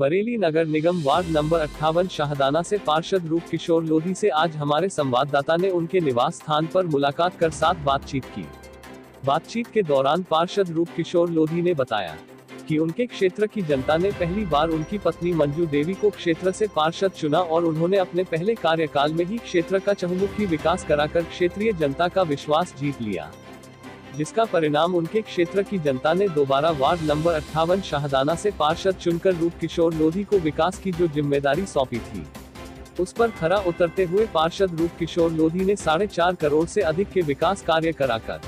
बरेली नगर निगम ward number 58 Shahdana से पार्षद रूप किशोर लोधी से आज हमारे संवाददाता ने उनके निवास स्थान पर मुलाकात कर साथ बातचीत की। बातचीत के दौरान पार्षद रूप किशोर लोधी ने बताया कि उनके क्षेत्र की जनता ने पहली बार उनकी पत्नी मंजू देवी को क्षेत्र से पार्षद चुना और उन्होंने अपने पहले कार्यकाल में ही क्षेत्र का चहुमुखी विकास कराकर क्षेत्रीय जनता का विश्वास जीत लिया, जिसका परिणाम उनके क्षेत्र की जनता ने दोबारा वार्ड नंबर 58 शाहदाना से पार्षद चुनकर रूप किशोर लोधी को विकास की जो जिम्मेदारी सौंपी थी, उस पर खरा उतरते हुए पार्षद रूप किशोर लोधी ने 4.5 करोड़ से अधिक के विकास कार्य कराकर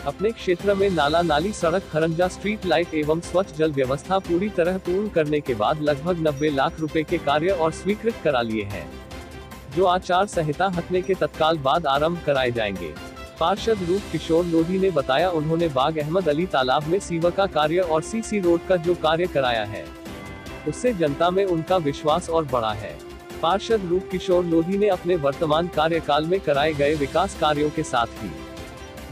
अपने क्षेत्र में नाला नाली सड़क खरंजा स्ट्रीट लाइट एवं स्वच्छ जल व्यवस्था पूरी तरह पूर्ण करने के बाद लगभग 90 लाख रुपए के कार्य और स्वीकृत करा लिए हैं, जो आचार संहिता हटने के तत्काल बाद आरंभ कराए जाएंगे। पार्षद रूप किशोर लोधी ने बताया उन्होंने बाग अहमद अली तालाब में सीवर का कार्य और सीसी रोड का जो कार्य कराया है, उससे जनता में उनका विश्वास और बढ़ा है। पार्षद रूप किशोर लोधी ने अपने वर्तमान कार्यकाल में कराए गए विकास कार्यों के साथ ही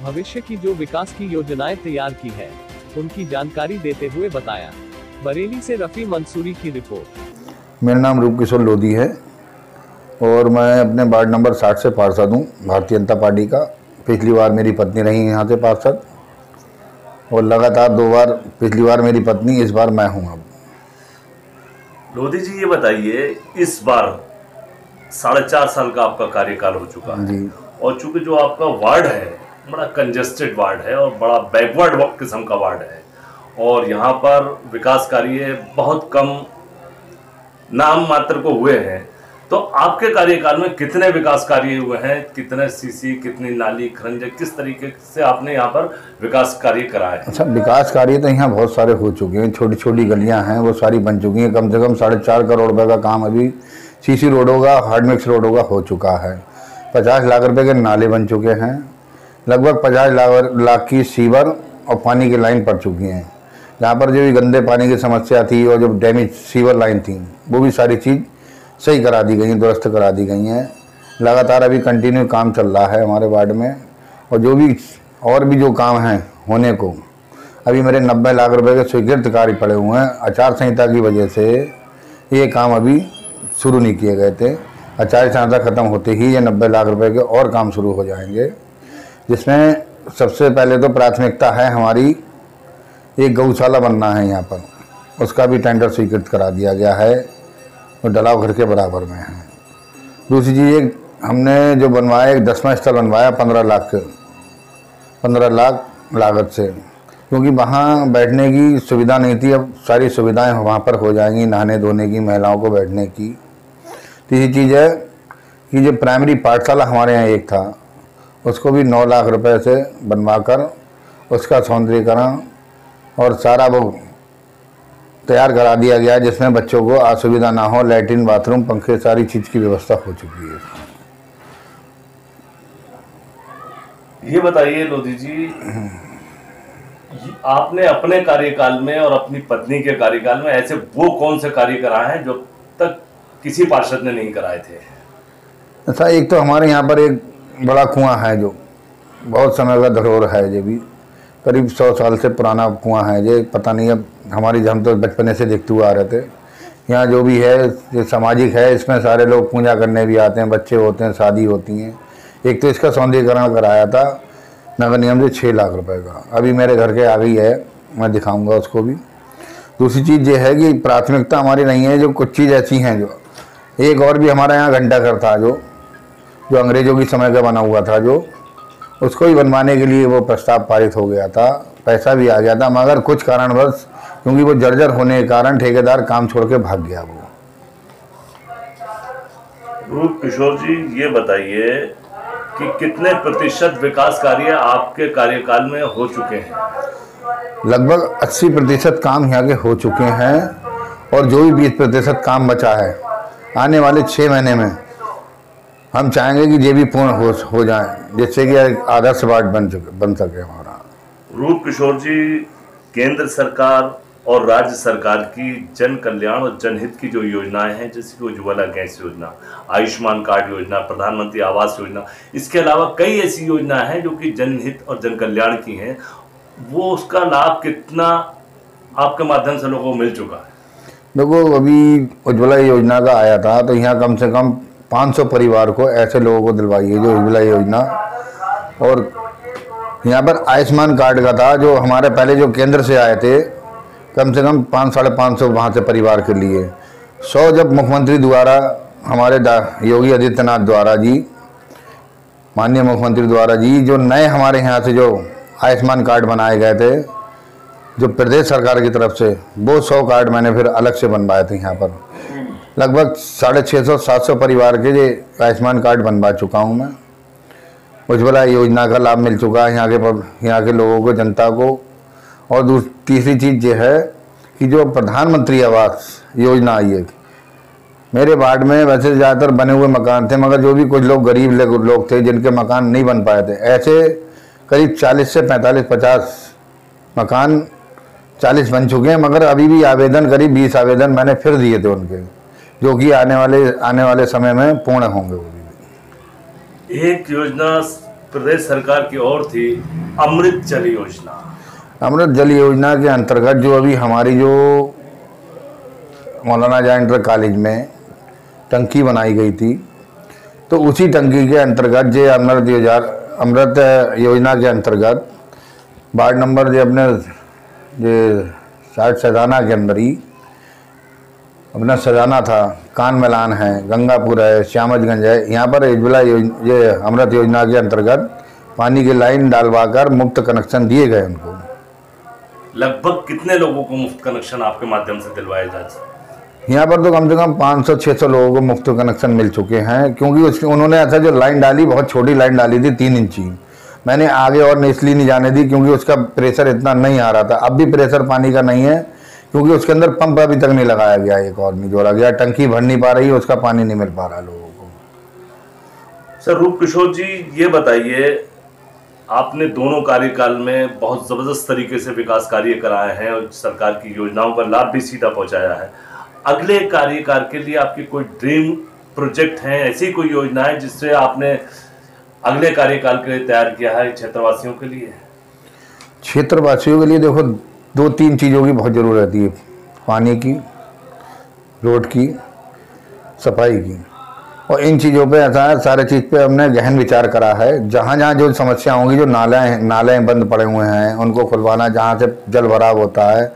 भविष्य की जो विकास की योजनाएं तैयार की है, उनकी जानकारी देते हुए बताया। बरेली से रफी मंसूरी की रिपोर्ट। मेरा नाम रूप किशोर लोधी है और मैं अपने वार्ड नंबर 60 से पार्षद हूँ, भारतीय जनता पार्टी का। पिछली बार मेरी पत्नी रही यहाँ से पार्षद और लगातार 2 बार, पिछली बार मेरी पत्नी, इस बार मैं हूँ। अब लोधी जी ये बताइए, इस बार 4.5 साल का आपका कार्यकाल हो चुका है जी, और चूंकि जो आपका वार्ड है बड़ा कंजेस्टेड वार्ड है और बड़ा बैकवर्ड किस्म का वार्ड है और यहाँ पर विकास कार्य बहुत कम नाम मात्र को हुए हैं, तो आपके कार्यकाल में कितने विकास कार्य हुए हैं, कितने सीसी, कितनी नाली खरंजे, किस तरीके से आपने यहाँ पर विकास कार्य कराए? अच्छा, विकास कार्य तो यहाँ बहुत सारे हो चुके हैं। छोटी छोटी गलियाँ हैं वो सारी बन चुकी हैं। कम से कम 4.5 करोड़ रुपए का काम अभी सीसी रोड होगा, हार्ड मिक्स रोड होगा, हो चुका है। 50 लाख रुपए के नाले बन चुके हैं। लगभग 50 लाख की सीवर और पानी की लाइन पड़ चुकी हैं। जहाँ पर जो भी गंदे पानी की समस्या थी और जो डैमेज सीवर लाइन थी, वो भी सारी चीज़ सही करा दी गई हैं, दुरुस्त करा दी गई हैं। लगातार अभी कंटिन्यू काम चल रहा है हमारे वार्ड में। और जो भी और भी जो काम हैं होने को, अभी मेरे 90 लाख रुपए के स्वीकृत कार्य पड़े हुए हैं। आचार संहिता की वजह से ये काम अभी शुरू नहीं किए गए थे। आचार संहिता ख़त्म होते ही ये 90 लाख रुपए के और काम शुरू हो जाएंगे, जिसमें सबसे पहले तो प्राथमिकता है हमारी, एक गौशाला बनना है यहाँ पर, उसका भी टेंडर स्वीकृत करा दिया गया है, वो डलाव घर के बराबर में है। दूसरी चीज़, हमने जो बनवाया, एक 10वां स्थल बनवाया 15 लाख लागत से, क्योंकि वहाँ बैठने की सुविधा नहीं थी। अब सारी सुविधाएं वहाँ पर हो जाएंगी, नहाने धोने की, महिलाओं को बैठने की। तीसरी चीज़ है कि जो प्राइमरी पाठशाला हमारे यहाँ एक था, उसको भी 9 लाख रुपए से बनवाकर उसका सौंदर्यीकरण और सारा वो तैयार करा दिया गया, जिसमें बच्चों को असुविधा ना हो। लैट्रिन, बाथरूम, पंखे, सारी चीज़ की व्यवस्था हो चुकी है। ये बताइए लोधी जी, आपने अपने कार्यकाल में और अपनी पत्नी के कार्यकाल में ऐसे वो कौन से कार्य कराए हैं जो तक किसी पार्षद ने नहीं कराए थे? अच्छा, एक तो हमारे यहाँ पर एक बड़ा कुआं है जो बहुत समय का धरोहर है, जो भी करीब 100 साल से पुराना कुआं है। ये पता नहीं, अब हम तो बचपने से देखते हुए आ रहे थे। यहाँ जो भी है ये सामाजिक है, इसमें सारे लोग पूजा करने भी आते हैं, बच्चे होते हैं, शादी होती हैं। एक तो इसका सौंदर्यीकरण कराया था नगर निगम से 6 लाख रुपए का, अभी मेरे घर के आ गई है, मैं दिखाऊँगा उसको भी। दूसरी चीज़ ये है कि प्राथमिकता हमारी नहीं है, जो कुछ चीज़ ऐसी हैं जो, एक और भी हमारा यहाँ घंटाघर था जो अंग्रेजों की समय का बना हुआ था, जो उसको ही बनवाने के लिए वो प्रस्ताव पारित हो गया था, पैसा भी आ गया था, मगर कुछ कारणवश क्योंकि वो जर्जर होने के कारण ठेकेदार काम छोड़ के भाग गया। वो रूप किशोर जी ये बताइए कि कितने प्रतिशत विकास कार्य आपके कार्यकाल में हो चुके हैं? लगभग 80% काम यहाँ के हो चुके हैं और जो भी 20% काम बचा है, आने वाले 6 महीने में हम चाहेंगे कि ये भी पूर्ण हो जाए, जिससे कि आदर्श वार्ड बन सके हमारा। रूप किशोर जी, केंद्र सरकार और राज्य सरकार की जन कल्याण और जनहित की जो योजनाएं हैं, जैसे कि उज्ज्वला गैस योजना, आयुष्मान कार्ड योजना, प्रधानमंत्री आवास योजना, इसके अलावा कई ऐसी योजनाएं हैं जो कि जनहित और जन कल्याण की हैं, वो उसका लाभ कितना आपके माध्यम से लोगों को मिल चुका है? देखो अभी उज्ज्वला योजना का आया था तो यहाँ कम से कम 500 परिवार को ऐसे लोगों को दिलवाई है जो उज्ज्वला योजना। और यहाँ पर आयुष्मान कार्ड का था जो हमारे पहले जो केंद्र से आए थे, कम से कम 500-550 वहाँ से परिवार के लिए 100 जब मुख्यमंत्री द्वारा हमारे योगी आदित्यनाथ द्वारा जी, माननीय मुख्यमंत्री द्वारा जी, जो नए हमारे यहाँ से जो आयुष्मान कार्ड बनाए गए थे जो प्रदेश सरकार की तरफ से, वो 100 कार्ड मैंने फिर अलग से बनवाए थे। यहाँ पर लगभग 650-700 परिवार के ये आयुष्मान कार्ड बनवा चुका हूँ मैं। उज्ज्वला योजना का लाभ मिल चुका है यहाँ के लोगों को, जनता को। और तीसरी चीज़ ये है कि जो प्रधानमंत्री आवास योजना आई है, मेरे वार्ड में वैसे ज़्यादातर बने हुए मकान थे, मगर जो भी कुछ लोग गरीब लोग थे जिनके मकान नहीं बन पाए थे, ऐसे करीब 40 से 45-50 मकान 40 बन चुके हैं। मगर अभी भी आवेदन करीब 20 आवेदन मैंने फिर दिए थे उनके, जो कि आने वाले समय में पूर्ण होंगे। वो भी एक योजना प्रदेश सरकार की और थी, अमृत जल योजना। अमृत जल योजना के अंतर्गत जो अभी हमारी जो मौलाना जहां इंटर कॉलेज में टंकी बनाई गई थी, तो उसी टंकी के अंतर्गत जो अमृत योजना के अंतर्गत वार्ड नंबर जो अपने शायद सजाना के अंदर ही अपना सजाना था, कान मैलान है, गंगापुर है, श्यामजगंज है, यहाँ पर उज्ज्वला ये अमृत योजना के अंतर्गत पानी की लाइन डालवाकर मुफ्त कनेक्शन दिए गए उनको। लगभग कितने लोगों को मुफ्त कनेक्शन आपके माध्यम से दिलवाए जा सकते? यहाँ पर तो कम से कम 500-600 लोगों को मुफ्त कनेक्शन मिल चुके हैं, क्योंकि उन्होंने ऐसा जो लाइन डाली, बहुत छोटी लाइन डाली थी 3 इंची। मैंने आगे और इसलिए नहीं जाने दी क्योंकि उसका प्रेशर इतना नहीं आ रहा था। अब भी प्रेशर पानी का नहीं है क्योंकि उसके अंदर पंप अभी तक नहीं लगाया गया, एक और नहीं जोड़ा गया, टंकी भर नहीं पा रही है, उसका पानी नहीं मिल पा रहा लोगों को। सर रूप किशोर जी, ये बताइए, आपने दोनों कार्यकाल में बहुत ज़बरदस्त तरीके से विकास कार्य कराए हैं और सरकार की योजनाओं का लाभ भी सीधा पहुंचाया है। अगले कार्यकाल के लिए आपकी कोई ड्रीम प्रोजेक्ट हैं, ऐसी कोई योजना है जिससे आपने अगले कार्यकाल के लिए तैयार किया है क्षेत्रवासियों के लिए? क्षेत्रवासियों के लिए देखो 2-3 चीज़ों की बहुत ज़रूरत रहती है, पानी की, रोड की, सफाई की। और इन चीज़ों पे ऐसा है, सारे चीज़ पे हमने गहन विचार करा है। जहाँ जहाँ जो समस्या होंगी, जो नाले बंद पड़े हुए हैं उनको खुलवाना, जहाँ से जल भराव होता है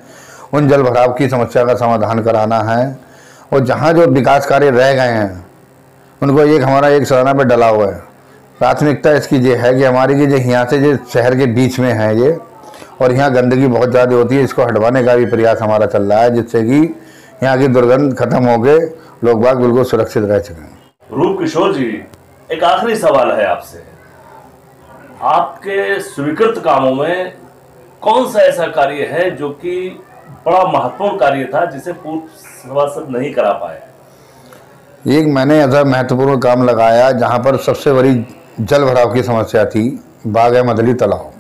उन जल भराव की समस्या का समाधान कराना है। और जहाँ जो विकास कार्य रह गए हैं उनको हमारा एक सराहना पे डला हुआ है। प्राथमिकता इसकी ये है कि हमारी की जो यहाँ से जो शहर के बीच में है ये, और यहाँ गंदगी बहुत ज़्यादा होती है, इसको हटवाने का भी प्रयास हमारा चल रहा है, जिससे कि यहाँ की दुर्गंध खत्म हो गए, लोग बाग बिल्कुल सुरक्षित रह सकें। रूप किशोर जी, एक आखिरी सवाल है आपसे, आपके स्वीकृत कामों में कौन सा ऐसा कार्य है जो कि बड़ा महत्वपूर्ण कार्य था जिसे पूर्व सभासद नहीं करा पाए? एक मैंने ऐसा महत्वपूर्ण काम लगाया जहाँ पर सबसे बड़ी जल भराव की समस्या थी, बाग मदली तालाब।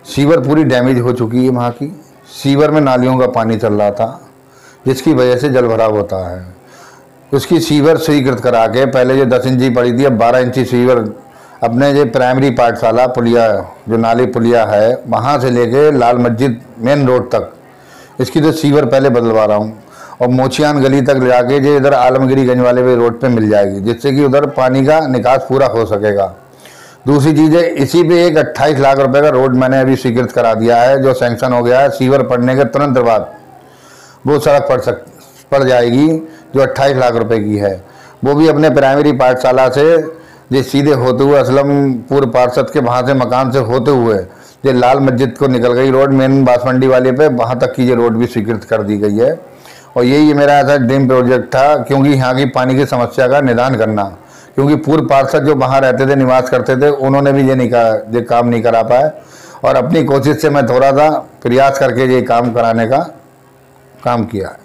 सीवर पूरी डैमेज हो चुकी है, वहाँ की सीवर में नालियों का पानी चल रहा था जिसकी वजह से जल भराव होता है। उसकी सीवर स्वीकृत करा के, पहले जो 10 इंची पड़ी थी, अब 12 इंची सीवर अपने जो प्राइमरी पाठशाला पुलिया, जो नाली पुलिया है, वहाँ से लेके लाल मस्जिद मेन रोड तक इसकी जो सीवर पहले बदलवा रहा हूँ। और मोचियान गली तक ले जाके जो इधर आलमगिरीगंज वाले भी रोड पे मिल जाएगी, जिससे कि उधर पानी का निकास पूरा हो सकेगा। दूसरी चीज़ है, इसी पे एक 28 लाख रुपए का रोड मैंने अभी स्वीकृत करा दिया है, जो सैंक्शन हो गया है। सीवर पड़ने के तुरंत बाद वो सड़क पड़ जाएगी, जो 28 लाख रुपए की है। वो भी अपने प्राइमरी पाठशाला से जो सीधे होते हुए असलमपुर पार्षद के वहाँ से मकान से होते हुए जो लाल मस्जिद को निकल गई रोड, मेन बासमंडी वाले पे, वहाँ तक की ये रोड भी स्वीकृत कर दी गई है। और यही मेरा ऐसा ड्रीम प्रोजेक्ट था, क्योंकि यहाँ की पानी की समस्या का निदान करना, क्योंकि पूर्व पार्षद जो वहाँ रहते थे, निवास करते थे, उन्होंने भी ये काम नहीं करा पाए। और अपनी कोशिश से मैं थोड़ा सा प्रयास करके ये काम कराने का काम किया है।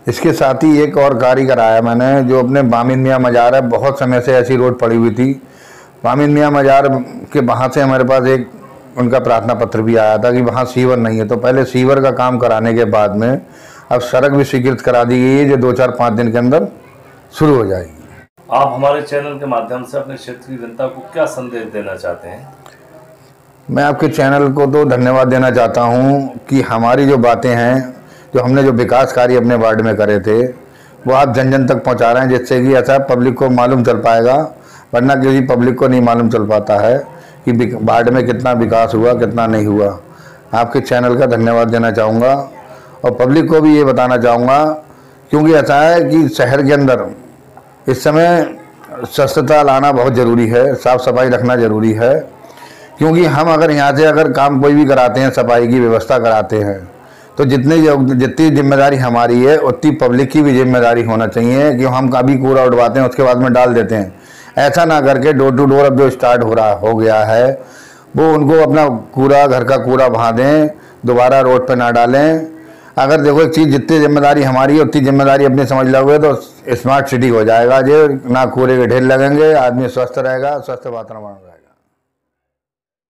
इसके साथ ही एक और कार्य कराया मैंने, जो अपने बामिन मियाँ मज़ार है, बहुत समय से ऐसी रोड पड़ी हुई थी। बामिन मियाँ मज़ार के वहाँ से हमारे पास एक उनका प्रार्थना पत्र भी आया था कि वहाँ सीवर नहीं है, तो पहले सीवर का काम कराने के बाद में अब सड़क भी स्वीकृत करा दी गई है, जो 2-4-5 दिन के अंदर शुरू हो जाएगी। आप हमारे चैनल के माध्यम से अपने क्षेत्र की जनता को क्या संदेश देना चाहते हैं? मैं आपके चैनल को तो धन्यवाद देना चाहता हूँ कि हमारी जो बातें हैं, जो हमने जो विकास कार्य अपने वार्ड में करे थे वो आप जन जन तक पहुंचा रहे हैं, जिससे कि ऐसा पब्लिक को मालूम चल पाएगा, वरना किसी पब्लिक को नहीं मालूम चल पाता है कि वार्ड में कितना विकास हुआ कितना नहीं हुआ। आपके चैनल का धन्यवाद देना चाहूँगा और पब्लिक को भी ये बताना चाहूँगा, क्योंकि ऐसा है कि शहर के अंदर इस समय स्वच्छता लाना बहुत ज़रूरी है, साफ़ सफाई रखना ज़रूरी है। क्योंकि हम अगर यहाँ से अगर काम कोई भी कराते हैं, सफाई की व्यवस्था कराते हैं, तो जितनी जिम्मेदारी हमारी है उतनी पब्लिक की भी जिम्मेदारी होना चाहिए कि हम कभी कूड़ा उठवाते हैं उसके बाद में डाल देते हैं। ऐसा ना करके डोर टू डोर अब जो स्टार्ट हो गया है वो उनको अपना कूड़ा, घर का कूड़ा वहाँ दें, दोबारा रोड पे ना डालें। अगर देखो एक चीज़ जितनी जिम्मेदारी हमारी है उतनी जिम्मेदारी अपनी समझ लोगे तो स्मार्ट सिटी हो जाएगा। जो ना कूड़े के ढेर लगेंगे, आदमी स्वस्थ रहेगा, स्वस्थ वातावरण रहेगा।